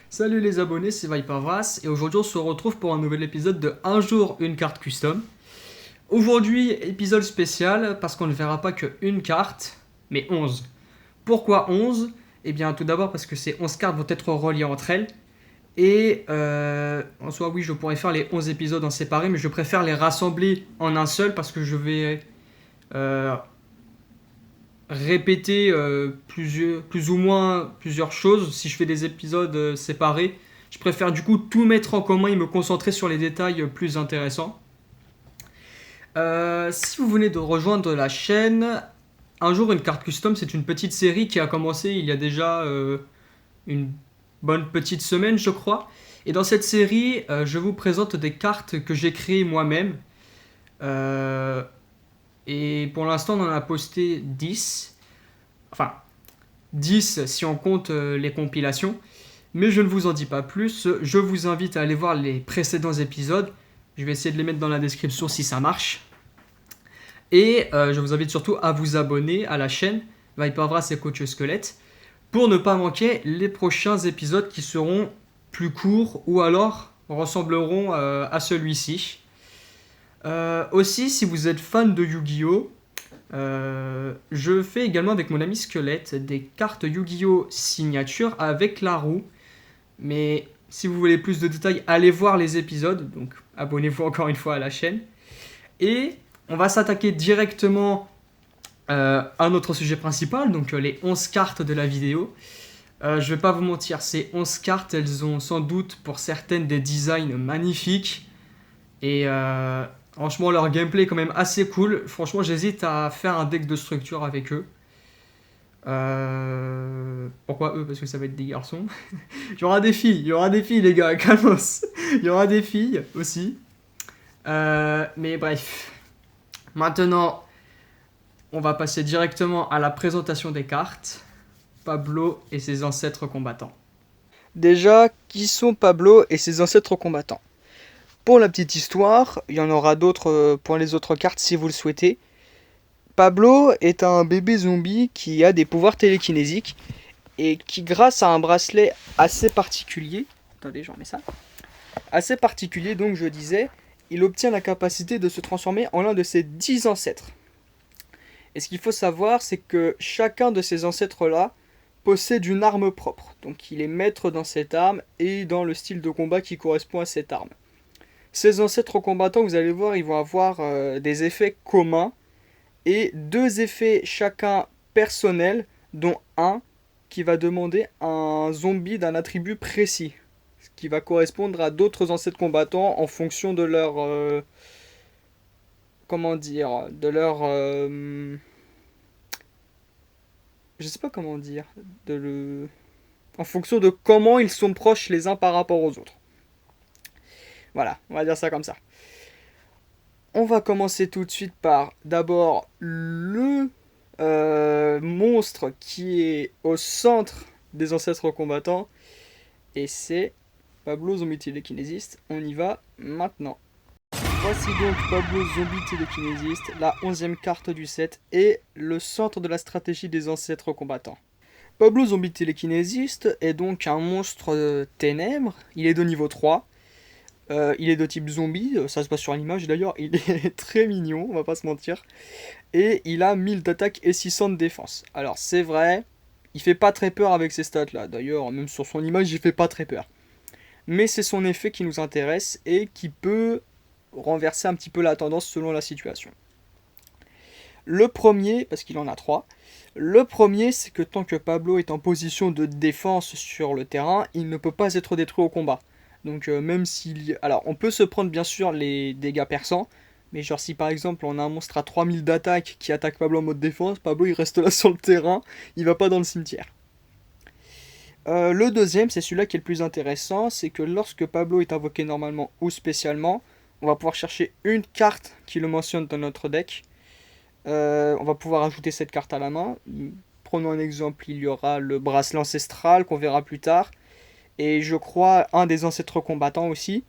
Salut les abonnés, c'est Vipervras et aujourd'hui on se retrouve pour un nouvel épisode de Un jour une carte custom. Aujourd'hui, épisode spécial parce qu'on ne verra pas qu'une carte, mais 11. Pourquoi 11 ? Eh bien tout d'abord parce que ces 11 cartes vont être reliées entre elles. Et en soi oui, je pourrais faire les 11 épisodes en séparé, mais je préfère les rassembler en un seul parce que je vais répéter plus ou moins plusieurs choses si je fais des épisodes séparés. Je préfère du coup tout mettre en commun et me concentrer sur les détails plus intéressants. Si vous venez de rejoindre la chaîne, Un jour une carte custom, c'est une petite série qui a commencé il y a déjà une bonne petite semaine, je crois. Et dans cette série, je vous présente des cartes que j'ai créées moi-même. Et pour l'instant, on en a posté 10. Enfin, 10 si on compte les compilations. Mais je ne vous en dis pas plus. Je vous invite à aller voir les précédents épisodes. Je vais essayer de les mettre dans la description si ça marche. Et je vous invite surtout à vous abonner à la chaîne Vipervras et Coach Squelette pour ne pas manquer les prochains épisodes qui seront plus courts ou alors ressembleront à celui-ci. Aussi, si vous êtes fan de Yu-Gi-Oh! Je fais également avec mon ami Squelette des cartes Yu-Gi-Oh! Signature avec la roue. Mais si vous voulez plus de détails, allez voir les épisodes. Donc abonnez-vous encore une fois à la chaîne. Et on va s'attaquer directement à notre sujet principal, donc les 11 cartes de la vidéo. Je vais pas vous mentir, ces 11 cartes, elles ont sans doute pour certaines des designs magnifiques. Et franchement, leur gameplay est quand même assez cool. Franchement, j'hésite à faire un deck de structure avec eux. Pourquoi eux ? Parce que ça va être des garçons. Il y aura des filles, les gars, calmos. Il y aura des filles aussi. Mais bref. Maintenant, on va passer directement à la présentation des cartes. Pablo et ses ancêtres combattants. Déjà, qui sont Pablo et ses ancêtres combattants ? Pour la petite histoire, il y en aura d'autres pour les autres cartes si vous le souhaitez. Pablo est un bébé zombie qui a des pouvoirs télékinésiques et qui, grâce à un bracelet assez particulier, attendez, j'en mets ça, assez particulier donc je disais, il obtient la capacité de se transformer en l'un de ses 10 ancêtres. Et ce qu'il faut savoir, c'est que chacun de ces ancêtres-là possède une arme propre. Donc il est maître dans cette arme et dans le style de combat qui correspond à cette arme. Ces ancêtres combattants, vous allez voir, ils vont avoir des effets communs et 2 effets chacun personnels, dont un qui va demander un zombie d'un attribut précis, ce qui va correspondre à d'autres ancêtres combattants en fonction de leur je sais pas comment dire, en fonction de comment ils sont proches les uns par rapport aux autres. Voilà, on va dire ça comme ça. On va commencer tout de suite par d'abord le monstre qui est au centre des ancêtres combattants. Et c'est Pablo Zombie Télékinésiste. On y va maintenant. Voici donc Pablo Zombie Télékinésiste, la 11e carte du set et le centre de la stratégie des ancêtres combattants. Pablo Zombie Télékinésiste est donc un monstre ténèbres. Il est de niveau 3. Il est de type zombie, ça se passe sur l'image d'ailleurs, il est très mignon, on va pas se mentir. Et il a 1000 d'attaque et 600 de défense. Alors c'est vrai, il fait pas très peur avec ces stats là, d'ailleurs même sur son image il fait pas très peur. Mais c'est son effet qui nous intéresse et qui peut renverser un petit peu la tendance selon la situation. Le premier, parce qu'il en a 3, le premier c'est que tant que Pablo est en position de défense sur le terrain, il ne peut pas être détruit au combat. Donc même s'il... Alors on peut se prendre bien sûr les dégâts perçants, mais genre si par exemple on a un monstre à 3000 d'attaque qui attaque Pablo en mode défense, Pablo il reste là sur le terrain, il va pas dans le cimetière. Le deuxième, c'est celui-là qui est le plus intéressant, c'est que lorsque Pablo est invoqué normalement ou spécialement, on va pouvoir chercher une carte qui le mentionne dans notre deck. On va pouvoir ajouter cette carte à la main. Prenons un exemple, il y aura le bracelet ancestral qu'on verra plus tard. Et je crois un des ancêtres combattants aussi.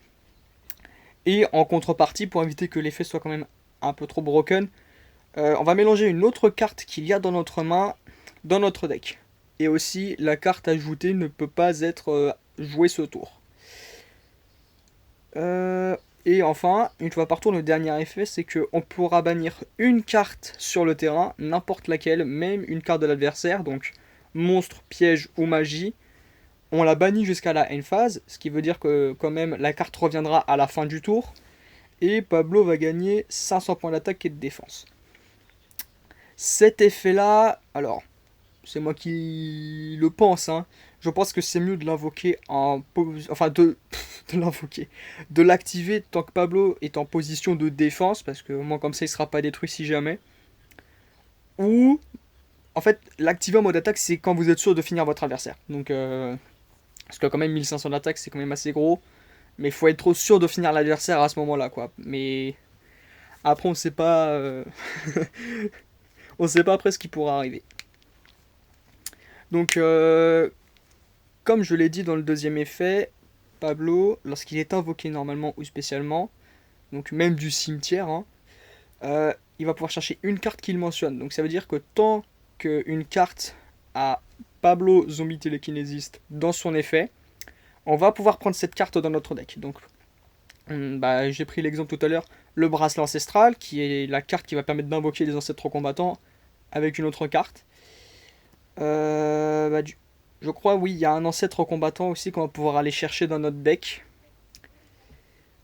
Et en contrepartie, pour éviter que l'effet soit quand même un peu trop broken, on va mélanger une autre carte qu'il y a dans notre main, dans notre deck. Et aussi, la carte ajoutée ne peut pas être jouée ce tour. Et enfin, une fois par tour, le dernier effet, c'est qu'on pourra bannir une carte sur le terrain, n'importe laquelle, même une carte de l'adversaire, donc monstre, piège ou magie. On la bannit jusqu'à la end phase, ce qui veut dire que quand même la carte reviendra à la fin du tour. Et Pablo va gagner 500 points d'attaque et de défense. Cet effet-là, alors, c'est moi qui le pense, hein. Je pense que c'est mieux de l'invoquer enfin, de l'invoquer. De l'activer tant que Pablo est en position de défense, parce que au moins comme ça il sera pas détruit si jamais. Ou, en fait, l'activer en mode attaque, c'est quand vous êtes sûr de finir votre adversaire. Donc, parce que quand même 1500 d'attaque, c'est quand même assez gros. Mais il faut être trop sûr de finir l'adversaire à ce moment-là, quoi. Mais après, on sait pas... on sait pas après ce qui pourra arriver. Donc, comme je l'ai dit dans le deuxième effet, Pablo, lorsqu'il est invoqué normalement ou spécialement, donc même du cimetière, hein, il va pouvoir chercher une carte qu'il mentionne. Donc ça veut dire que tant qu'une carte a Pablo Zombie Télékinésiste dans son effet, on va pouvoir prendre cette carte dans notre deck. Donc j'ai pris l'exemple tout à l'heure, le bracelet ancestral, qui est la carte qui va permettre d'invoquer les ancêtres combattants avec une autre carte. Je crois, oui, il y a un ancêtre combattant aussi qu'on va pouvoir aller chercher dans notre deck.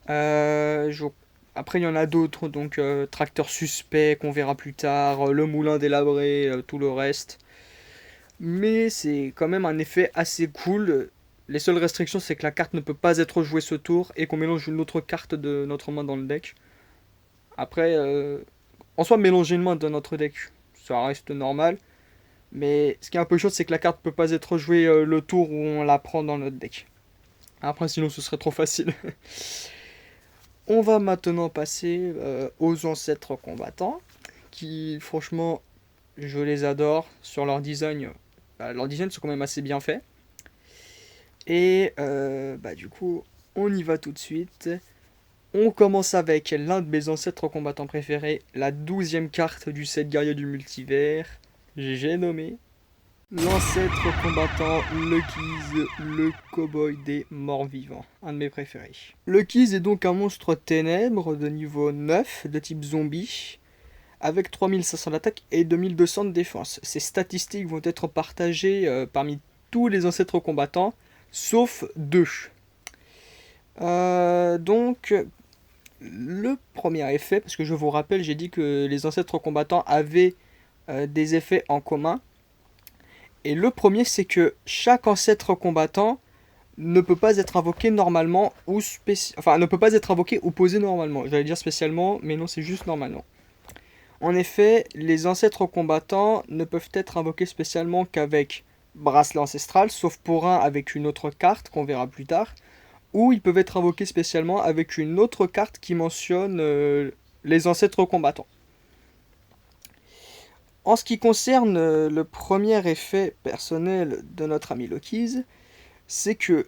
Après, il y en a d'autres, donc tracteur suspect qu'on verra plus tard, le moulin délabré, tout le reste. Mais c'est quand même un effet assez cool. Les seules restrictions, c'est que la carte ne peut pas être jouée ce tour et qu'on mélange une autre carte de notre main dans le deck. Après, en soi, mélanger une main dans notre deck, ça reste normal. Mais ce qui est un peu chaud, c'est que la carte peut pas être jouée le tour où on la prend dans notre deck. Après, sinon, ce serait trop facile. On va maintenant passer aux ancêtres combattants, qui, franchement, je les adore. Sur leur design, leurs designs sont quand même assez bien faits. Et du coup, on y va tout de suite. On commence avec l'un de mes ancêtres combattants préférés, la 12e carte du set guerrier du multivers. J'ai nommé l'ancêtre combattant Lucky's, le cowboy des morts vivants, un de mes préférés. Lucky's est donc un monstre ténèbres de niveau 9 de type zombie, avec 3500 d'attaque et 2200 de défense. Ces statistiques vont être partagées parmi tous les ancêtres combattants, sauf 2. Donc, le premier effet, parce que je vous rappelle, j'ai dit que les ancêtres combattants avaient des effets en commun. Et le premier, c'est que chaque ancêtre combattant ne peut pas être invoqué normalement ou ne peut pas être invoqué ou posé normalement. J'allais dire spécialement, mais non, c'est juste normalement. En effet, les ancêtres combattants ne peuvent être invoqués spécialement qu'avec bracelet ancestral, sauf pour un avec une autre carte qu'on verra plus tard, ou ils peuvent être invoqués spécialement avec une autre carte qui mentionne les ancêtres combattants. En ce qui concerne le premier effet personnel de notre ami Lucky's, c'est que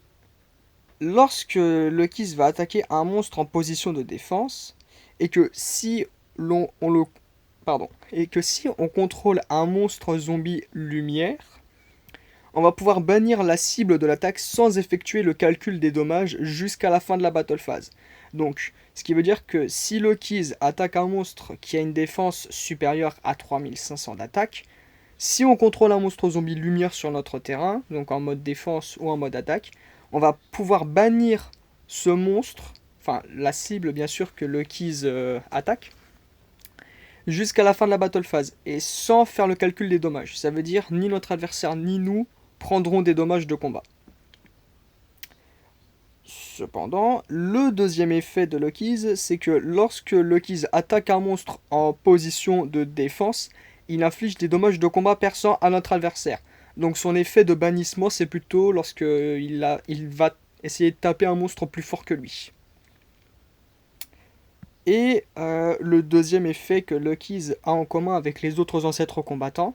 lorsque Lucky's va attaquer un monstre en position de défense, et que si on contrôle un monstre zombie lumière, on va pouvoir bannir la cible de l'attaque sans effectuer le calcul des dommages jusqu'à la fin de la battle phase. Donc, ce qui veut dire que si Lucky's attaque un monstre qui a une défense supérieure à 3500 d'attaque, si on contrôle un monstre zombie lumière sur notre terrain, donc en mode défense ou en mode attaque, on va pouvoir bannir ce monstre, enfin la cible bien sûr que Lucky's attaque, jusqu'à la fin de la battle phase, et sans faire le calcul des dommages. Ça veut dire ni notre adversaire ni nous prendront des dommages de combat. Cependant, le deuxième effet de Lucky's, c'est que lorsque Lucky's attaque un monstre en position de défense, il inflige des dommages de combat perçants à notre adversaire. Donc son effet de bannissement, c'est plutôt lorsque il va essayer de taper un monstre plus fort que lui. Et le deuxième effet que Lucky's a en commun avec les autres ancêtres combattants,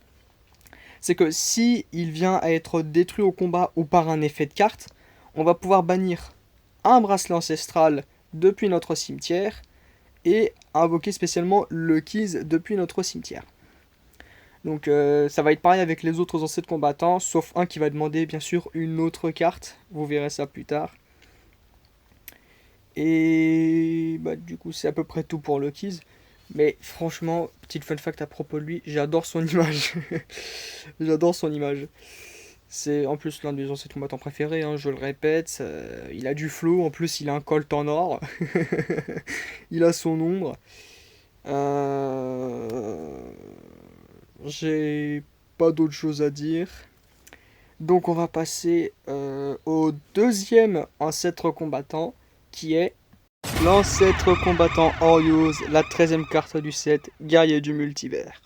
c'est que si il vient à être détruit au combat ou par un effet de carte, on va pouvoir bannir un bracelet ancestral depuis notre cimetière et invoquer spécialement le Keys depuis notre cimetière. Donc ça va être pareil avec les autres ancêtres combattants, sauf un qui va demander bien sûr une autre carte, vous verrez ça plus tard. Et bah, du coup c'est à peu près tout pour le Keys. Mais franchement, petite fun fact à propos de lui, j'adore son image. J'adore son image. C'est en plus l'un des ancêtres combattants préférés, hein, je le répète. Il a du flow, en plus il a un colt en or. Il a son ombre. J'ai pas d'autre chose à dire. Donc on va passer au deuxième ancêtre combattant, qui est l'ancêtre combattant Orios, la 13e carte du set, guerrier du multivers.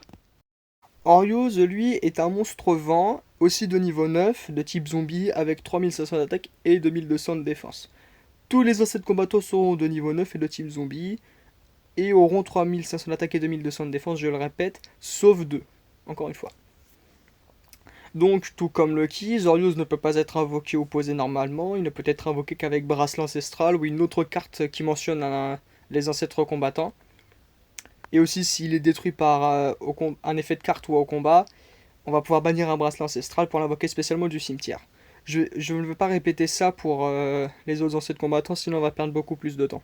Orios, lui, est un monstre vent, aussi de niveau 9, de type zombie, avec 3500 d'attaque et 2200 de défense. Tous les ancêtres combattants seront de niveau 9 et de type zombie, et auront 3500 d'attaque et 2200 de défense, je le répète, sauf 2, encore une fois. Donc, tout comme Lucky, Zorius ne peut pas être invoqué ou posé normalement, il ne peut être invoqué qu'avec bracelet ancestral ou une autre carte qui mentionne les ancêtres combattants. Et aussi, s'il est détruit par un effet de carte ou au combat, on va pouvoir bannir un bracelet ancestral pour l'invoquer spécialement du cimetière. Je ne veux pas répéter ça pour les autres ancêtres combattants, sinon on va perdre beaucoup plus de temps.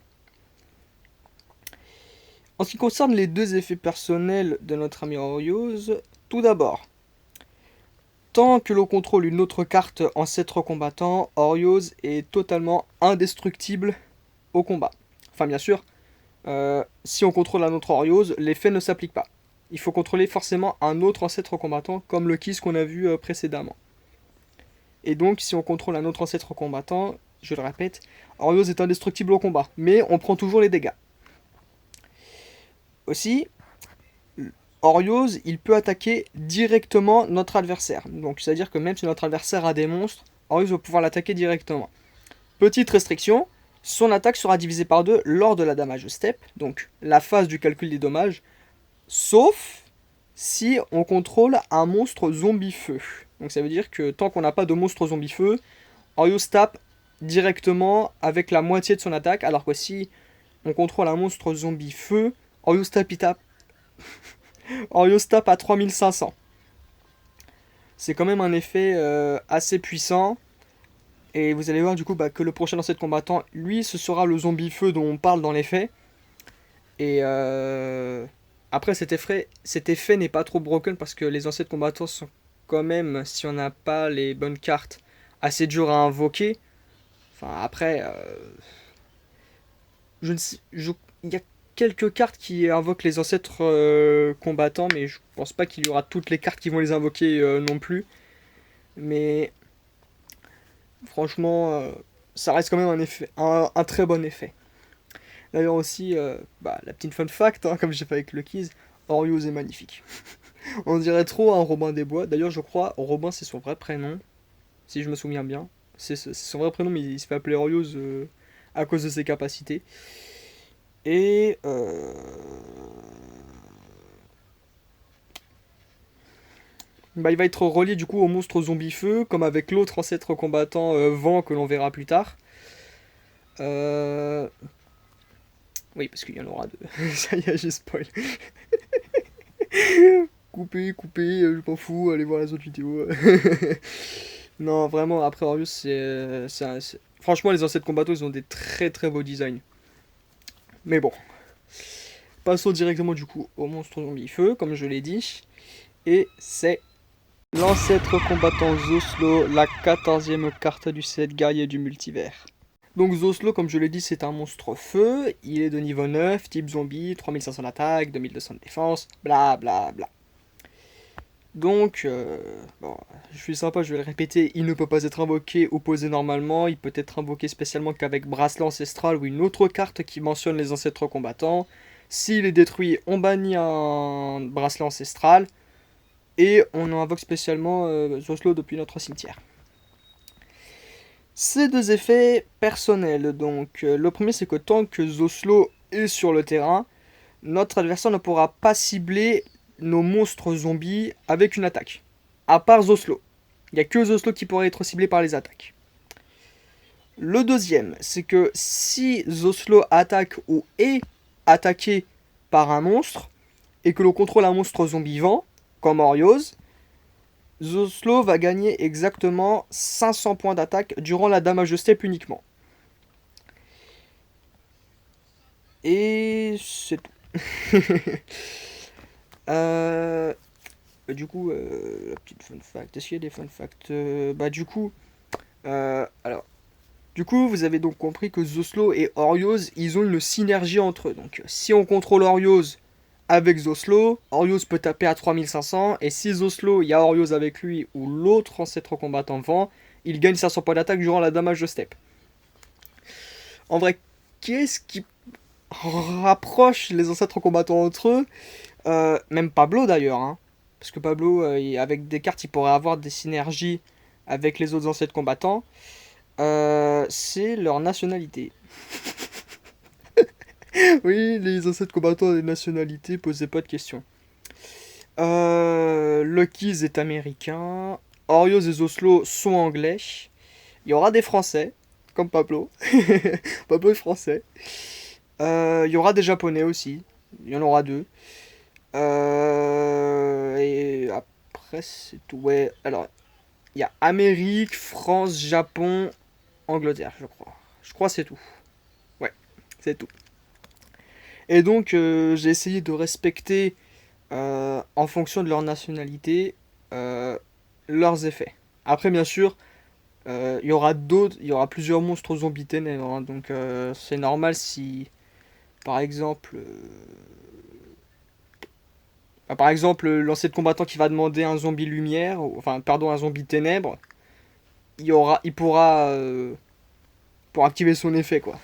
En ce qui concerne les deux effets personnels de notre ami Orios, tout d'abord, tant que l'on contrôle une autre carte ancêtre combattant, Orios est totalement indestructible au combat. Enfin bien sûr, si on contrôle un autre Orios, l'effet ne s'applique pas. Il faut contrôler forcément un autre ancêtre combattant, comme le Kiss qu'on a vu précédemment. Et donc, si on contrôle un autre ancêtre combattant, je le répète, Orios est indestructible au combat, mais on prend toujours les dégâts. Aussi, Orios, il peut attaquer directement notre adversaire. Donc, c'est-à-dire que même si notre adversaire a des monstres, Orios va pouvoir l'attaquer directement. Petite restriction, son attaque sera divisée par 2 lors de la damage step, donc la phase du calcul des dommages, sauf si on contrôle un monstre zombie-feu. Donc ça veut dire que tant qu'on n'a pas de monstre zombie-feu, Orios tape directement avec la moitié de son attaque, alors que si on contrôle un monstre zombie-feu, Orios tape à 3500. C'est quand même un effet assez puissant. Et vous allez voir du coup que le prochain ancêtre combattant, lui, ce sera le zombie-feu dont on parle dans les faits. Et après cet effet n'est pas trop broken parce que les ancêtres combattants sont quand même, si on n'a pas les bonnes cartes, assez durs à invoquer. Enfin après, il y a quelques cartes qui invoquent les ancêtres combattants, mais je pense pas qu'il y aura toutes les cartes qui vont les invoquer non plus. Mais franchement, ça reste quand même un très bon effet. D'ailleurs aussi, la petite fun fact, hein, comme j'ai fait avec le Keys, Orios est magnifique. On dirait trop un Robin des Bois. D'ailleurs, je crois, Robin c'est son vrai prénom, si je me souviens bien. C'est son vrai prénom, mais il se fait appeler Orios à cause de ses capacités. Et il va être relié du coup au monstre zombie feu, comme avec l'autre ancêtre combattant vent que l'on verra plus tard. Oui, parce qu'il y en aura deux. Ça y est, j'ai spoil. Coupez, je m'en fous, allez voir les autres vidéos. Non, vraiment, après Orius, franchement, les ancêtres combattants, ils ont des très très beaux designs. Mais bon. Passons directement du coup au monstre zombie feu, comme je l'ai dit. Et c'est l'ancêtre combattant Zoslo, la 14e carte du set guerrier du multivers. Donc Zoslo, comme je l'ai dit, c'est un monstre feu, il est de niveau 9, type zombie, 3500 d'attaque, 2200 de défense, bla bla bla. Donc, je suis sympa, je vais le répéter, il ne peut pas être invoqué ou posé normalement, il peut être invoqué spécialement qu'avec bracelet ancestral ou une autre carte qui mentionne les ancêtres combattants. S'il est détruit, on bannit un bracelet ancestral, et on en invoque spécialement Zoslo depuis notre cimetière. Ces deux effets personnels, donc le premier c'est que tant que Zoslo est sur le terrain, notre adversaire ne pourra pas cibler nos monstres zombies avec une attaque. À part Zoslo. Il n'y a que Zoslo qui pourrait être ciblé par les attaques. Le deuxième, c'est que si Zoslo attaque ou est attaqué par un monstre et que l'on contrôle un monstre zombie vivant, comme Oriose, Zoslo va gagner exactement 500 points d'attaque durant la damage de step uniquement. Et c'est tout. Du coup, la petite fun fact. Est-ce qu'il y a des fun facts alors, du coup, vous avez donc compris que Zoslo et Oriose, ils ont une synergie entre eux. Donc, si on contrôle Oriose avec Zoslo, Oriose peut taper à 3500. Et si Zoslo, il y a Oriose avec lui ou l'autre ancêtre combattant vent, il gagne 500 points d'attaque durant la damage de step. En vrai, qu'est-ce qui rapproche les ancêtres combattants entre eux? Même Pablo d'ailleurs, hein. Parce que Pablo, avec des cartes, il pourrait avoir des synergies avec les autres ancêtres combattants. C'est leur nationalité. Oui, les ancêtres combattants des nationalités, posez pas de questions. Lucky's est américain. Orios et Zoslo sont anglais. Il y aura des français, comme Pablo. Pablo est français. Il y aura des japonais aussi. Il y en aura deux. Et après, c'est tout. Ouais, alors, il y a Amérique, France, Japon, Angleterre, je crois. Je crois que c'est tout. Ouais, c'est tout. Et donc, j'ai essayé de respecter, en fonction de leur nationalité, euh, leurs effets. Après, bien sûr, il y aura plusieurs monstres zombies ténèbres, hein, donc c'est normal si, par exemple, par exemple, lancer de combattant qui va demander un zombie lumière, enfin, pardon, un zombie ténèbres, il pourra, pour activer son effet, quoi.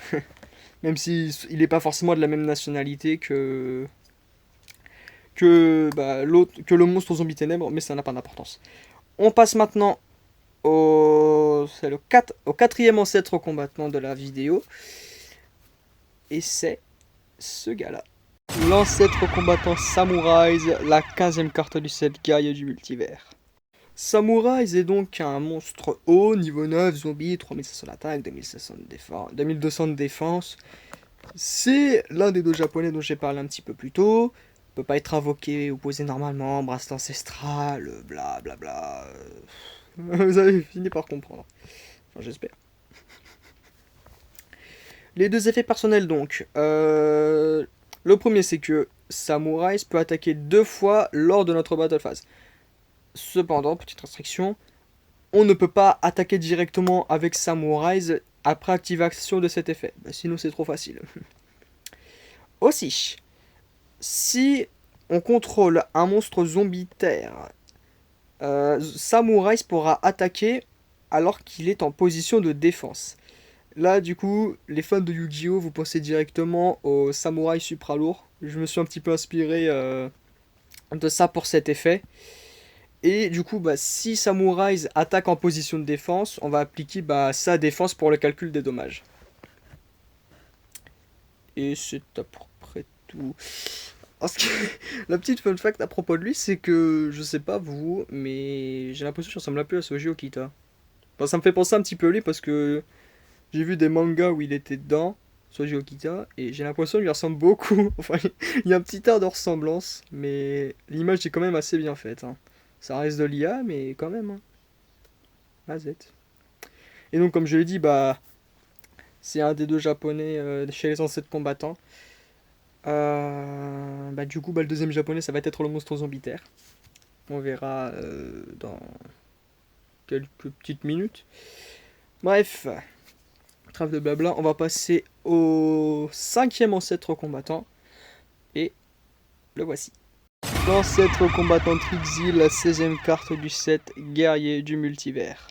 Même s'il n'est pas forcément de la même nationalité que le monstre zombie ténèbres, mais ça n'a pas d'importance. On passe maintenant au quatrième ancêtre combattant de la vidéo, et c'est ce gars-là. L'ancêtre combattant Samurais, la 15e carte du set guerrier du multivers. Samurais est donc un monstre haut, niveau 9, zombie, 3500 d'attaque, 2200 de défense. C'est l'un des deux japonais dont j'ai parlé un petit peu plus tôt. Peut pas être invoqué ou posé normalement, bracelet ancestral, bla bla bla. Vous avez fini par comprendre. Enfin, j'espère. Les deux effets personnels donc. Le premier, c'est que Samurai peut attaquer 2 fois lors de notre battle phase. Cependant, petite restriction, on ne peut pas attaquer directement avec Samurai après activation de cet effet. Sinon, c'est trop facile. Aussi, si on contrôle un monstre zombie terre, Samurai pourra attaquer alors qu'il est en position de défense. Là, du coup, les fans de Yu-Gi-Oh! Vous pensez directement au Samouraï Supra Lourd. Je me suis un petit peu inspiré de ça pour cet effet. Et du coup, si Samurai attaque en position de défense, on va appliquer sa défense pour le calcul des dommages. Et c'est à peu près tout. La petite fun fact à propos de lui, c'est que, je sais pas vous, mais j'ai l'impression qu'il ressemble un peu à Soji Okita. Ça me fait penser un petit peu à lui parce que j'ai vu des mangas où il était dedans, Soji Okita, et j'ai l'impression qu'il lui ressemble beaucoup. Enfin, il y a un petit air de ressemblance, mais l'image est quand même assez bien faite, hein. Ça reste de l'IA, mais quand même, hein. AZ. Et donc, comme je l'ai dit, c'est un des deux japonais chez les ancêtres combattants. Du coup, le deuxième japonais, ça va être le monstre zombitaire. On verra dans quelques petites minutes. Bref, trêve de blabla, on va passer au 5e ancêtre combattant. Et le voici. L'ancêtre combattant Trixie, la 16e carte du set guerrier du multivers.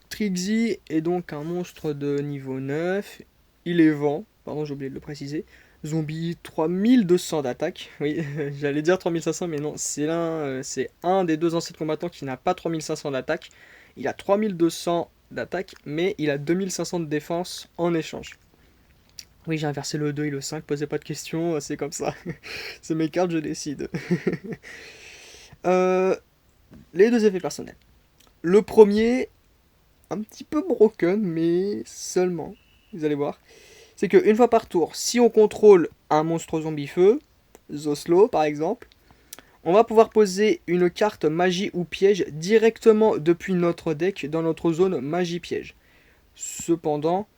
Trixie est donc un monstre de niveau 9. Il est vent, pardon, j'ai oublié de le préciser. Zombie 3200 d'attaque. Oui, j'allais dire 3500, mais non, c'est un des deux ancêtres combattants qui n'a pas 3500 d'attaque. Il a 3200 d'attaque, mais il a 2500 de défense en échange. Oui, j'ai inversé le 2 et le 5, posez pas de questions, c'est comme ça. C'est mes cartes, je décide. Les deux effets personnels. Le premier, un petit peu broken, mais seulement, vous allez voir. c'est qu'une fois par tour, si on contrôle un monstre zombie feu, Zoslo par exemple, on va pouvoir poser une carte magie ou piège directement depuis notre deck dans notre zone magie piège. Cependant,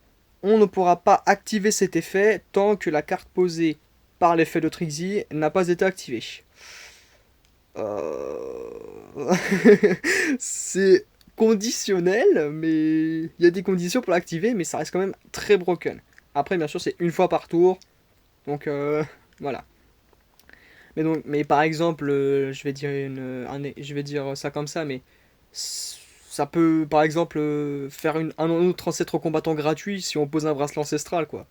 on ne pourra pas activer cet effet tant que la carte posée par l'effet de Trixie n'a pas été activée. C'est conditionnel, mais il y a des conditions pour l'activer, mais ça reste quand même très broken. Après, bien sûr, c'est une fois par tour, donc voilà. Mais par exemple, je vais dire ça comme ça, mais ça peut, par exemple, faire un autre ancêtre combattant gratuit si on pose un bracelet ancestral, quoi.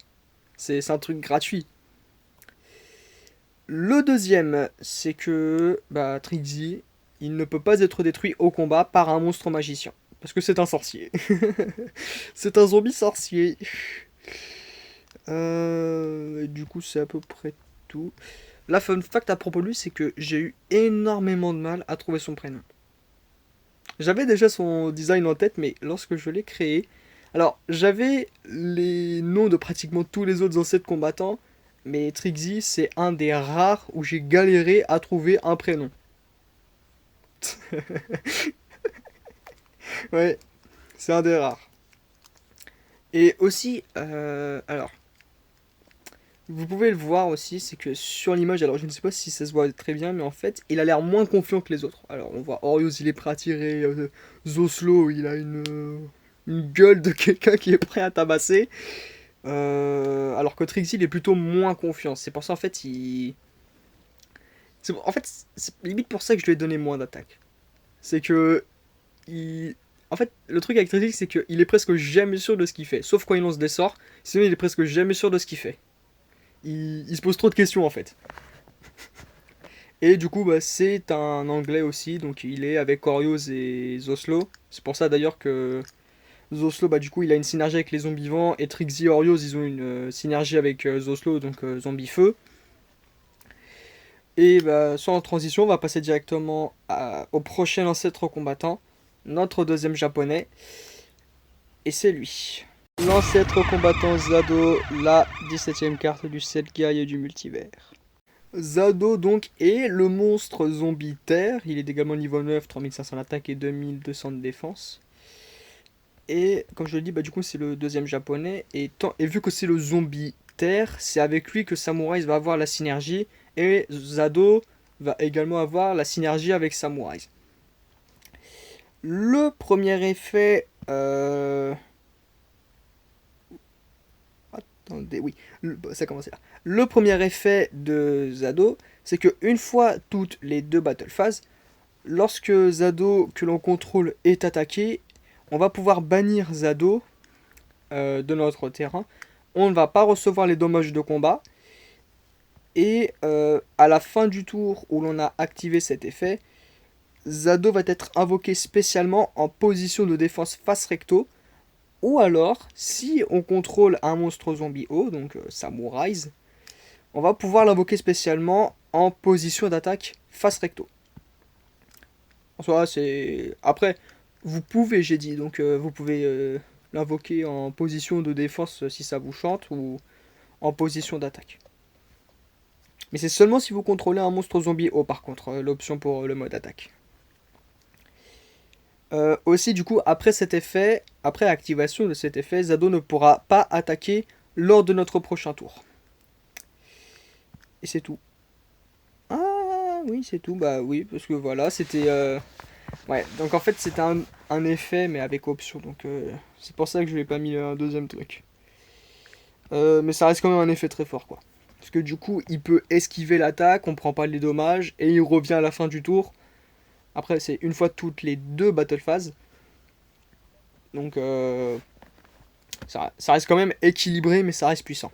C'est un truc gratuit. Le deuxième, c'est que Trixie, il ne peut pas être détruit au combat par un monstre magicien. Parce que c'est un sorcier. C'est un zombie sorcier. Du coup, c'est à peu près tout. La fun fact à propos de lui, c'est que j'ai eu énormément de mal à trouver son prénom. J'avais déjà son design en tête, mais lorsque je l'ai créé... Alors, j'avais les noms de pratiquement tous les autres ancêtres combattants, mais Trixie, c'est un des rares où j'ai galéré à trouver un prénom. Ouais, c'est un des rares. Et aussi, alors, vous pouvez le voir aussi, c'est que sur l'image, alors je ne sais pas si ça se voit très bien, mais en fait, il a l'air moins confiant que les autres. Alors, on voit Orios, il est prêt à tirer, Zoslo, il a une gueule de quelqu'un qui est prêt à tabasser. Alors que Trixie, il est plutôt moins confiant. C'est pour ça, en fait, c'est limite pour ça que je lui ai donné moins d'attaque. C'est que, en fait, le truc avec Trixie, c'est qu'il est presque jamais sûr de ce qu'il fait. Sauf quand il lance des sorts, sinon il est presque jamais sûr de ce qu'il fait. Il se pose trop de questions, en fait. Et du coup, c'est un anglais aussi, donc il est avec Orios et Zoslo. C'est pour ça d'ailleurs que Zoslo, du coup, il a une synergie avec les zombies vents, et Trixie et Orios, ils ont une synergie avec Zoslo, donc zombie feu. Et sans transition, on va passer directement au prochain ancêtre combattant, notre deuxième japonais, et c'est lui. L'ancêtre combattant Zado, la 17ème carte du set guerrier du multivers. Zado donc est le monstre zombie terre, il est également niveau 9, 3500 d'attaque et 2200 de défense. Et comme je le dis, du coup c'est le deuxième japonais, et vu que c'est le zombie terre, c'est avec lui que Samurai va avoir la synergie, et Zado va également avoir la synergie avec Samurai. Le premier effet... Attendez, oui, ça commence là. Le premier effet de Zado, c'est que une fois toutes les deux battle phases, lorsque Zado que l'on contrôle est attaqué, on va pouvoir bannir Zado de notre terrain. On ne va pas recevoir les dommages de combat. Et à la fin du tour où l'on a activé cet effet, Zado va être invoqué spécialement en position de défense face recto. Ou alors, si on contrôle un monstre zombie haut, donc Samurai, on va pouvoir l'invoquer spécialement en position d'attaque face recto. En soi, c'est... Après, vous pouvez, j'ai dit, donc vous pouvez l'invoquer en position de défense si ça vous chante, ou en position d'attaque. Mais c'est seulement si vous contrôlez un monstre zombie haut, par contre, l'option pour le mode attaque. Aussi, du coup, après cet effet, après activation de cet effet, Zado ne pourra pas attaquer lors de notre prochain tour. Et c'est tout. Ah oui, c'est tout. Bah oui, parce que voilà, c'était... Ouais, donc en fait, c'était un effet, mais avec option. Donc c'est pour ça que je n'ai pas mis un deuxième truc. Mais ça reste quand même un effet très fort, quoi. Parce que du coup, il peut esquiver l'attaque, on prend pas les dommages, et il revient à la fin du tour. Après, c'est une fois toutes les deux battle phases. Donc, ça reste quand même équilibré, mais ça reste puissant.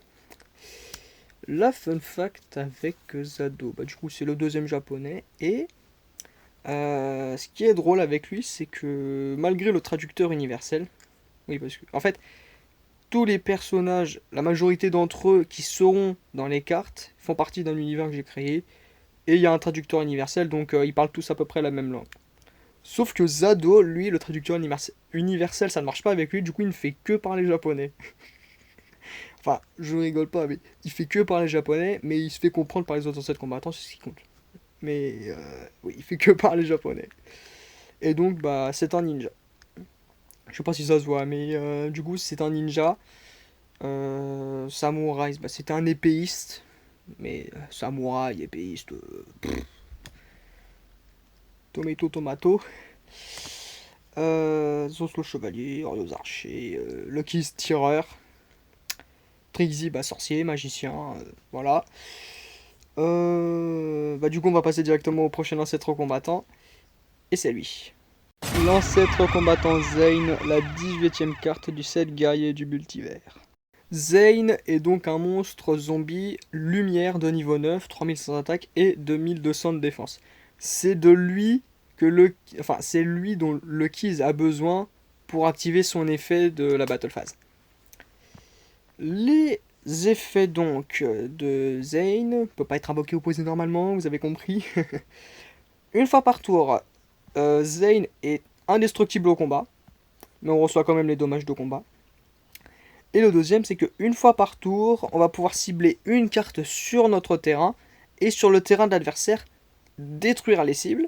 La fun fact avec Zado, du coup, c'est le deuxième japonais. Et ce qui est drôle avec lui, c'est que malgré le traducteur universel, oui, parce que, en fait, tous les personnages, la majorité d'entre eux qui seront dans les cartes, font partie d'un univers que j'ai créé. Et il y a un traducteur universel, donc ils parlent tous à peu près la même langue. Sauf que Zado, lui, le traducteur universel, ça ne marche pas avec lui, du coup il ne fait que parler japonais. Enfin, je rigole pas, mais il fait que parler japonais, mais il se fait comprendre par les autres ancêtres combattants, c'est ce qui compte. Mais oui, il fait que parler japonais. Et donc, bah, c'est un ninja. Je sais pas si ça se voit, mais du coup, c'est un ninja. Samouraï, bah, c'était un épéiste. Mais samouraï, épéiste, tomato, tomato. Zos le chevalier, Orios archer, Lucky's tireur. Trixie, bah, sorcier, magicien, voilà. Bah, du coup, on va passer directement au prochain ancêtre combattant. Et c'est lui. L'ancêtre combattant Zane, la 18e carte du set guerrier du multivers. Zane est donc un monstre zombie lumière de niveau 9, 3100 attaques et 2200 de défense. C'est de lui c'est lui dont le Keys a besoin pour activer son effet de la battle phase. Les effets donc de Zane ne peuvent pas être invoqués ou posés normalement, vous avez compris. Une fois par tour, Zane est indestructible au combat, mais on reçoit quand même les dommages de combat. Et le deuxième, c'est qu'une fois par tour, on va pouvoir cibler une carte sur notre terrain et sur le terrain de l'adversaire, détruire les cibles.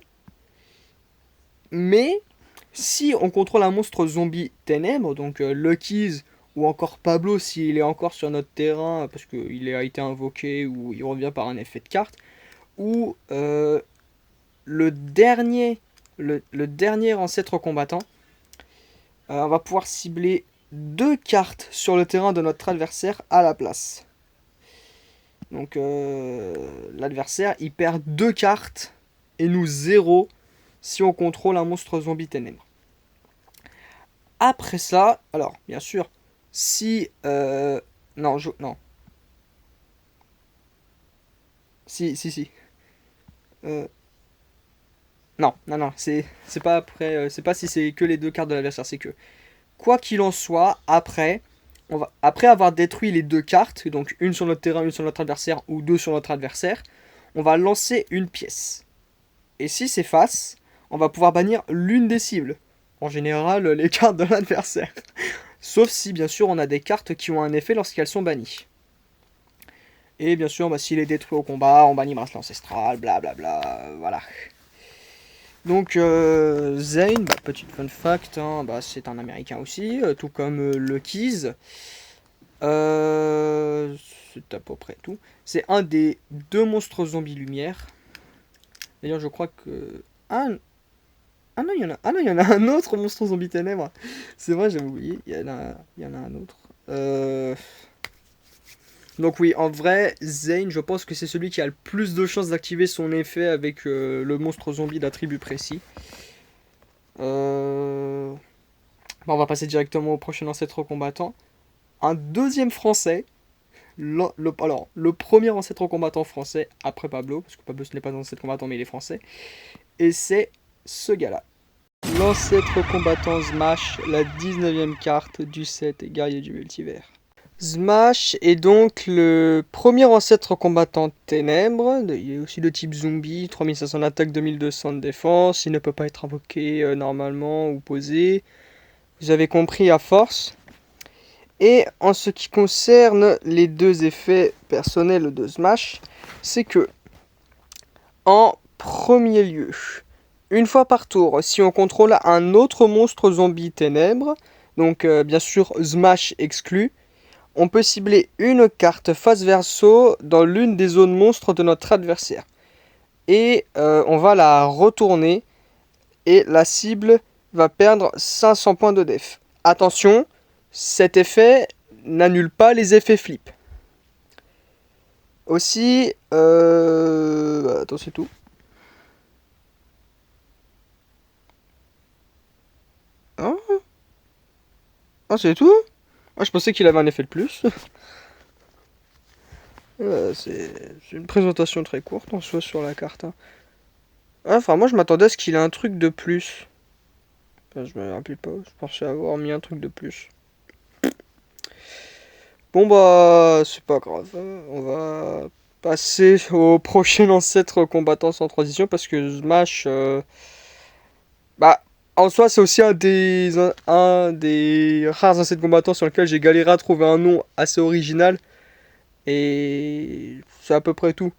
Mais si on contrôle un monstre zombie ténèbres, donc Lucky's ou encore Pablo s'il est encore sur notre terrain parce qu'il a été invoqué ou il revient par un effet de carte, ou le dernier ancêtre combattant, on va pouvoir cibler 2 cartes sur le terrain de notre adversaire à la place. Donc l'adversaire il perd 2 cartes et nous 0 si on contrôle un monstre zombie ténèbres. Après ça, alors bien sûr, si non, non. Si. Euh, non, c'est pas après, c'est pas si c'est que les 2 cartes de l'adversaire, c'est que quoi qu'il en soit, après après avoir détruit les 2 cartes, donc une sur notre terrain, une sur notre adversaire ou 2 sur notre adversaire, on va lancer une pièce. Et si c'est face, on va pouvoir bannir l'une des cibles. En général, les cartes de l'adversaire. Sauf si, bien sûr, on a des cartes qui ont un effet lorsqu'elles sont bannies. Et bien sûr, bah, s'il est détruit au combat, on bannit bracelet ancestral, blablabla, voilà. Donc, Zane, bah, petite fun fact, hein, bah, c'est un américain aussi, tout comme Lucky's. C'est à peu près tout. C'est un des 2 monstres zombies lumière. D'ailleurs, je crois que. Ah non, il y en a un autre monstre zombie ténèbres. C'est vrai, j'avais oublié. Il y en a un autre. Donc oui, en vrai, Zane, je pense que c'est celui qui a le plus de chances d'activer son effet avec le monstre zombie d'attribut précis. Bon, on va passer directement au prochain ancêtre combattant. Un deuxième français. Alors, le premier ancêtre combattant français après Pablo, parce que Pablo ce n'est pas un ancêtre combattant mais il est français. Et c'est ce gars-là. L'ancêtre combattant Smash, la 19e carte du set guerrier du multivers. Smash est donc le premier ancêtre combattant ténèbres. Il est aussi de type zombie, 3500 d'attaque, 2200 de défense. Il ne peut pas être invoqué normalement ou posé. Vous avez compris à force. Et en ce qui concerne les 2 effets personnels de Smash, c'est que, en premier lieu, une fois par tour, si on contrôle un autre monstre zombie ténèbres, donc bien sûr Smash exclu, on peut cibler une carte face verso dans l'une des zones monstres de notre adversaire. Et on va la retourner et la cible va perdre 500 points de def. Attention, cet effet n'annule pas les effets flip. Aussi, attends, c'est tout. Hein? Ah, c'est tout? Ah, je pensais qu'il avait un effet de plus. C'est une présentation très courte en soi sur la carte. Hein. Ah, enfin, moi je m'attendais à ce qu'il ait un truc de plus. Enfin, je me rappelle pas, je pensais avoir mis un truc de plus. Bon bah, c'est pas grave. On va passer au prochain ancêtre combattant sans transition parce que Smash. Bah, En soi, c'est aussi un des rares ancêtres combattants sur lequel j'ai galéré à trouver un nom assez original. Et c'est à peu près tout.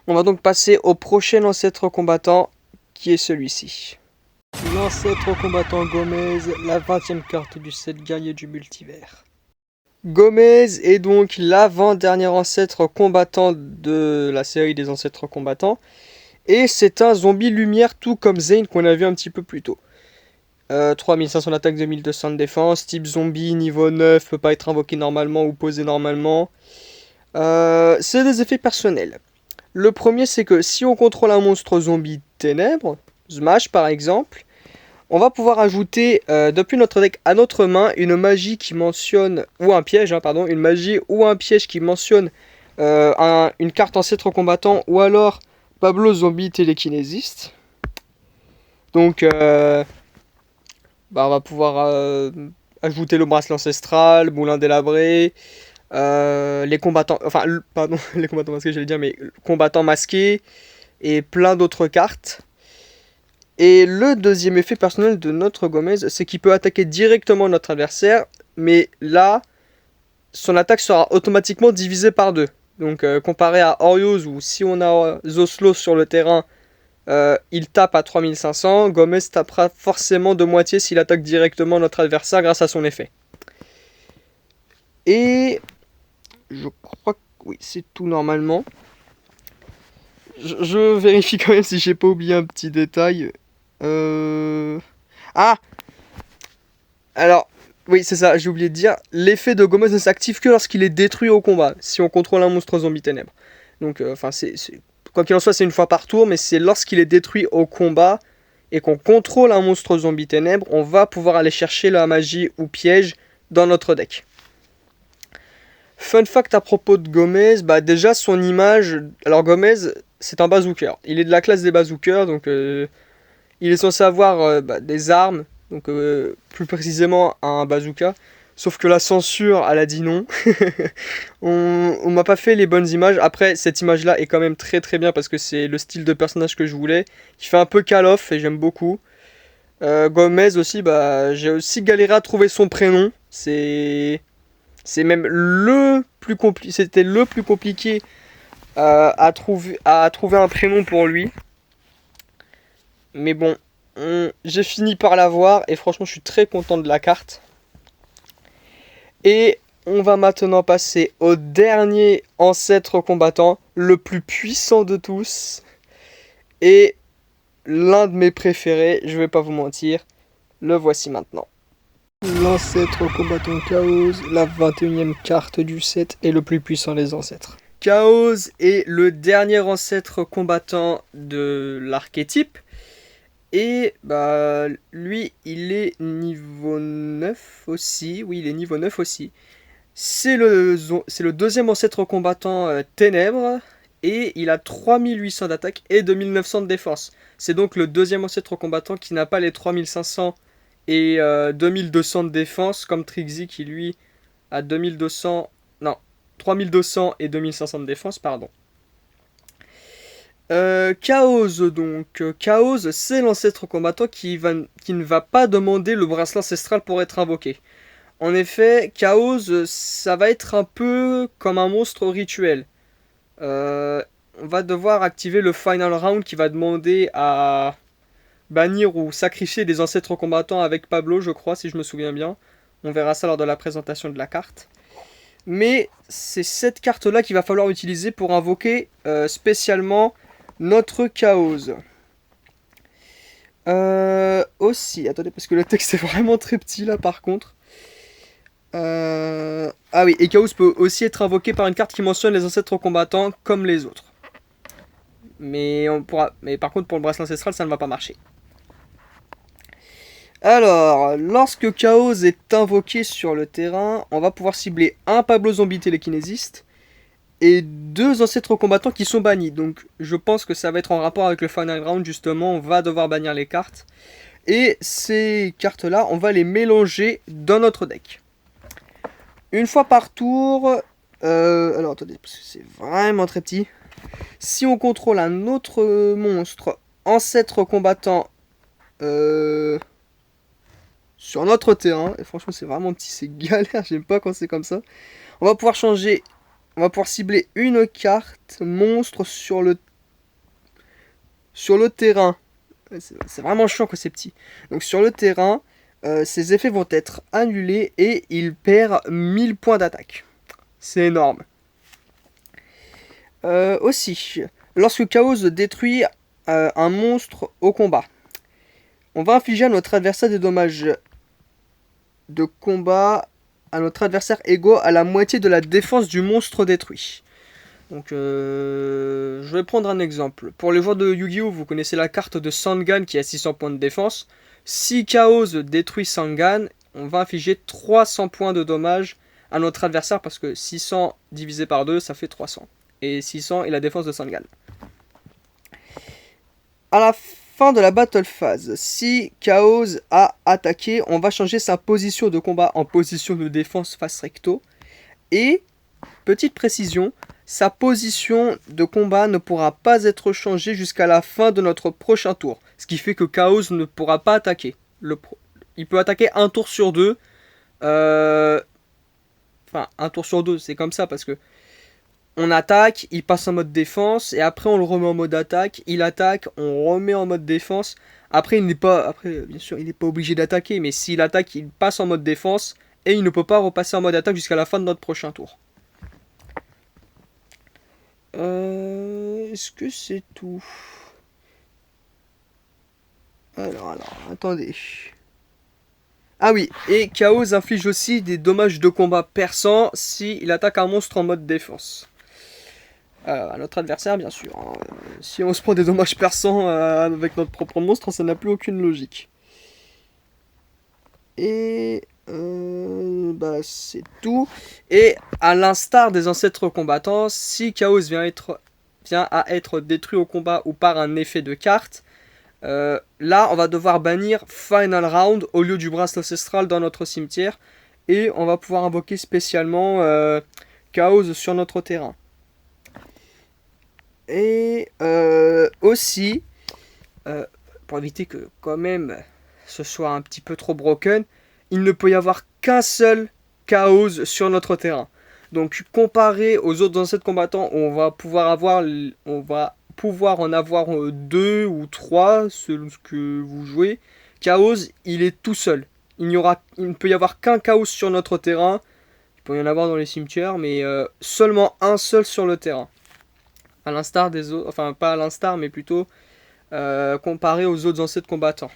On va donc passer au prochain ancêtre combattant, qui est celui-ci. L'ancêtre combattant Gomez, la 20e carte du set guerrier du multivers. Gomez est donc l'avant-dernier ancêtre combattant de la série des ancêtres combattants. Et c'est un zombie lumière tout comme Zane qu'on a vu un petit peu plus tôt. 3500 d'attaque, 2200 de défense, type zombie, niveau 9, peut pas être invoqué normalement ou posé normalement. C'est des effets personnels. Le premier, c'est que si on contrôle un monstre zombie ténèbres, Smash par exemple, on va pouvoir ajouter depuis notre deck à notre main une magie qui mentionne, ou un piège, une magie ou un piège qui mentionne une carte ancêtre combattant ou alors Pablo zombie télékinésiste. Donc on va pouvoir ajouter le bracelet ancestral, moulin délabré, les combattants, les combattants masqués j'allais dire, mais combattants masqués et plein d'autres cartes. Et le deuxième effet personnel de notre Gomez, c'est qu'il peut attaquer directement notre adversaire, mais là, son attaque sera automatiquement divisée par deux. Donc comparé à Orios, où si on a Zoslos sur le terrain, il tape à 3500, Gomez tapera forcément de moitié s'il attaque directement notre adversaire grâce à son effet. Et je crois que oui, c'est tout normalement. Je vérifie quand même si j'ai pas oublié un petit détail. Ah! Alors, oui, c'est ça, j'ai oublié de dire. L'effet de Gomez ne s'active que lorsqu'il est détruit au combat, si on contrôle un monstre zombie ténèbres. Donc, quoi qu'il en soit, c'est une fois par tour, mais c'est lorsqu'il est détruit au combat et qu'on contrôle un monstre zombie ténèbres, on va pouvoir aller chercher la magie ou piège dans notre deck. Fun fact à propos de Gomez, déjà son image. Alors Gomez, c'est un bazooker. Il est de la classe des bazookers, donc il est censé avoir des armes, donc plus précisément un bazooka. Sauf que la censure, elle a dit non. on m'a pas fait les bonnes images. Après, cette image-là est quand même très très bien parce que c'est le style de personnage que je voulais. Il fait un peu call-off et j'aime beaucoup. Gomez aussi, j'ai aussi galéré à trouver son prénom. C'est même le plus compliqué. C'était le plus compliqué à trouver un prénom pour lui. Mais bon, j'ai fini par l'avoir et franchement, je suis très content de la carte. Et on va maintenant passer au dernier ancêtre combattant, le plus puissant de tous. Et l'un de mes préférés, je vais pas vous mentir, le voici maintenant. L'ancêtre combattant Chaos, la 21e carte du set et le plus puissant des ancêtres. Chaos est le dernier ancêtre combattant de l'archétype. Et lui, il est niveau 9 aussi. Oui, il est niveau 9 aussi. C'est le deuxième ancêtre combattant Ténèbres. Et il a 3800 d'attaque et 2900 de défense. C'est donc le deuxième ancêtre combattant qui n'a pas les 3500 et 2200 de défense, comme Trixie qui lui a 3200 et 2500 de défense, pardon. Chaos donc. Chaos, c'est l'ancêtre combattant qui ne va pas demander le bracelet ancestral pour être invoqué. En effet, Chaos, ça va être un peu comme un monstre rituel. On va devoir activer le Final Round qui va demander à bannir ou sacrifier des ancêtres combattants avec Pablo, je crois, si je me souviens bien. On verra ça lors de la présentation de la carte. Mais c'est cette carte-là qu'il va falloir utiliser pour invoquer spécialement notre Chaos. Aussi, attendez, parce que le texte est vraiment très petit là par contre. Ah oui, et Chaos peut aussi être invoqué par une carte qui mentionne les ancêtres combattants comme les autres. Mais par contre pour le bracelet ancestral ça ne va pas marcher. Alors, lorsque Chaos est invoqué sur le terrain, on va pouvoir cibler un Pablo zombie télékinésiste et deux ancêtres combattants qui sont bannis. Donc je pense que ça va être en rapport avec le Final Round justement, on va devoir bannir les cartes. Et ces cartes-là, on va les mélanger dans notre deck. Une fois par tour, alors attendez, parce que c'est vraiment très petit. Si on contrôle un autre monstre ancêtre combattant sur notre terrain. Et franchement, c'est vraiment petit, c'est galère, j'aime pas quand c'est comme ça. On va pouvoir changer, on va pouvoir cibler une carte monstre sur le terrain. C'est vraiment chiant quand c'est petit. Donc sur le terrain, ses effets vont être annulés et il perd 1000 points d'attaque. C'est énorme. Aussi, lorsque Chaos détruit un monstre au combat, on va infliger à notre adversaire des dommages de combat à notre adversaire égaux à la moitié de la défense du monstre détruit. Donc je vais prendre un exemple. Pour les joueurs de Yu-Gi-Oh, vous connaissez la carte de Sangan qui a 600 points de défense. Si Chaos détruit Sangan, on va infliger 300 points de dommages à notre adversaire parce que 600 divisé par 2, ça fait 300. Et 600 est la défense de Sangan. À la fin de la battle phase, si Chaos a attaqué, on va changer sa position de combat en position de défense face recto. Et, petite précision, sa position de combat ne pourra pas être changée jusqu'à la fin de notre prochain tour. Ce qui fait que Chaos ne pourra pas attaquer. Il peut attaquer un tour sur deux. Enfin, un tour sur deux, c'est comme ça parce que on attaque, il passe en mode défense et après on le remet en mode attaque. Il attaque, on remet en mode défense. Après, bien sûr, il n'est pas obligé d'attaquer, mais s'il attaque, il passe en mode défense et il ne peut pas repasser en mode attaque jusqu'à la fin de notre prochain tour. Est-ce que c'est tout? Alors, attendez. Ah oui, et Chaos inflige aussi des dommages de combat perçants s'il attaque un monstre en mode défense. À notre adversaire, bien sûr. Hein. Si on se prend des dommages perçants avec notre propre monstre, ça n'a plus aucune logique. Et c'est tout. Et à l'instar des ancêtres combattants, si Chaos vient à être détruit au combat ou par un effet de carte, là on va devoir bannir Final Round au lieu du bracelet ancestral dans notre cimetière. Et on va pouvoir invoquer spécialement Chaos sur notre terrain. Et aussi, pour éviter que quand même ce soit un petit peu trop broken, il ne peut y avoir qu'un seul Chaos sur notre terrain. Donc comparé aux autres ancêtres combattants, on va pouvoir en avoir 2 ou 3 selon ce que vous jouez. Chaos, il est tout seul. Il ne peut y avoir qu'un Chaos sur notre terrain. Il peut y en avoir dans les cimetières, mais seulement un seul sur le terrain. À l'instar des autres, enfin pas à l'instar, mais plutôt comparé aux autres ancêtres combattants.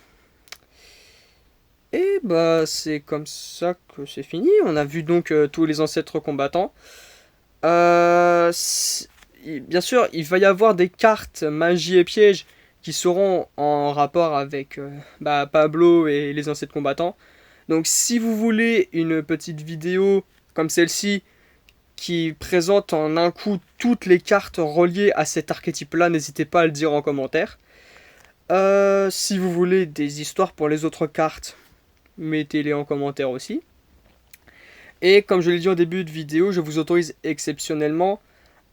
Et c'est comme ça que c'est fini. On a vu donc tous les ancêtres combattants. Bien sûr, il va y avoir des cartes magie et pièges qui seront en rapport avec Pablo et les ancêtres combattants. Donc si vous voulez une petite vidéo comme celle-ci qui présente en un coup toutes les cartes reliées à cet archétype-là, n'hésitez pas à le dire en commentaire. Si vous voulez des histoires pour les autres cartes, mettez-les en commentaire aussi. Et comme je l'ai dit en début de vidéo, je vous autorise exceptionnellement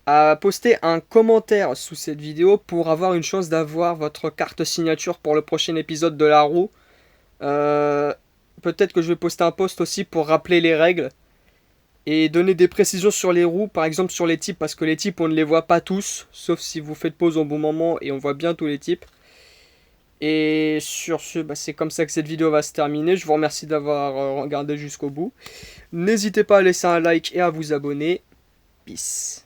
à poster un commentaire sous cette vidéo pour avoir une chance d'avoir votre carte signature pour le prochain épisode de la roue. Peut-être que je vais poster un post aussi pour rappeler les règles et donner des précisions sur les roues, par exemple sur les types, parce que les types on ne les voit pas tous, sauf si vous faites pause au bon moment et on voit bien tous les types. Et sur ce, c'est comme ça que cette vidéo va se terminer. Je vous remercie d'avoir regardé jusqu'au bout. N'hésitez pas à laisser un like et à vous abonner. Peace.